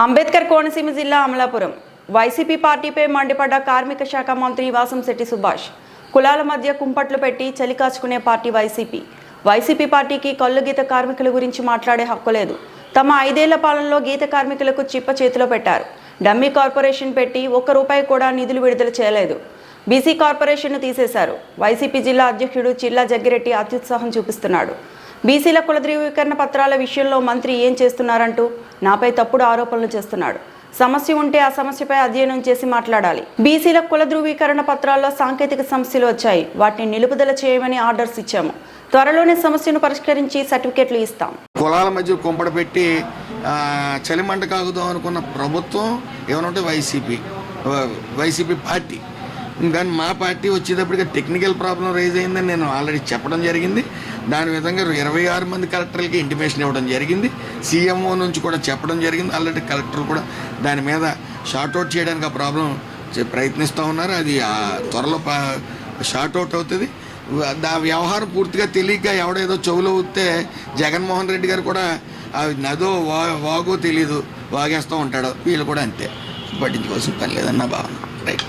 అంబేద్కర్ కోనసీమ జిల్లా అమలాపురం వైసీపీ పార్టీపై మండిపడ్డ కార్మిక శాఖ మంత్రి వాసంశెట్టి సుభాష్. కులాల మధ్య కుంపట్లు పెట్టి చలికాచుకునే పార్టీ వైసీపీ పార్టీకి కల్లు గీత కార్మికుల గురించి మాట్లాడే హక్కు లేదు. తమ 5 ఏళ్ల పాలనలో గీత కార్మికులకు చిప్ప చేతిలో పెట్టారు. డమ్మీ కార్పొరేషన్ పెట్టి ₹1 కూడా నిధులు విడుదల చేయలేదు. బీసీ కార్పొరేషన్ను తీసేశారు. వైసీపీ జిల్లా అధ్యక్షుడు చిల్లా జగ్గిరెడ్డి అత్యుత్సాహం చూపిస్తున్నాడు. బీసీల కుల ధృవీకరణ పత్రాల విషయంలో మంత్రి ఏం చేస్తున్నారంటూ నాపై తప్పుడు ఆరోపణలు చేస్తున్నాడు. సమస్య ఉంటే ఆ సమస్యపై అధ్యయనం చేసి మాట్లాడాలి. బీసీల కుల ధృవీకరణ పత్రాల్లో సాంకేతిక సమస్యలు వచ్చాయి. వాటిని నిలుపుదల చేయమని ఆర్డర్స్ ఇచ్చాము. త్వరలోనే సమస్యను పరిష్కరించి సర్టిఫికెట్లు ఇస్తాం. కులాల మధ్య కుంపడ పెట్టి చలిమంట కాగుదాం అనుకున్న ప్రభుత్వం ఏమనంటే వైసీపీ పార్టీ. కానీ మా పార్టీ వచ్చేటప్పటికి టెక్నికల్ ప్రాబ్లం రైజ్ అయిందని నేను ఆల్రెడీ చెప్పడం జరిగింది. దాని విధంగా 26 మంది కలెక్టర్లకి ఇంటిమేషన్ ఇవ్వడం జరిగింది. సీఎంఓ నుంచి కూడా చెప్పడం జరిగింది. ఆల్రెడీ కలెక్టర్ కూడా దాని మీద షార్ట్అవుట్ చేయడానికి ఆ ప్రాబ్లం ప్రయత్నిస్తూ ఉన్నారు. అది త్వరలో షార్ట్అవుట్ అవుతుంది. ఆ వ్యవహారం పూర్తిగా తెలియక ఎవడేదో చెవులో ఊస్తే జగన్మోహన్ రెడ్డి గారు కూడా నదో వాగో తెలీదు వాగేస్తూ ఉంటాడు. వీళ్ళు కూడా అంతే, పట్టించుకోవాల్సిన పని లేదన్న భావన. రైట్.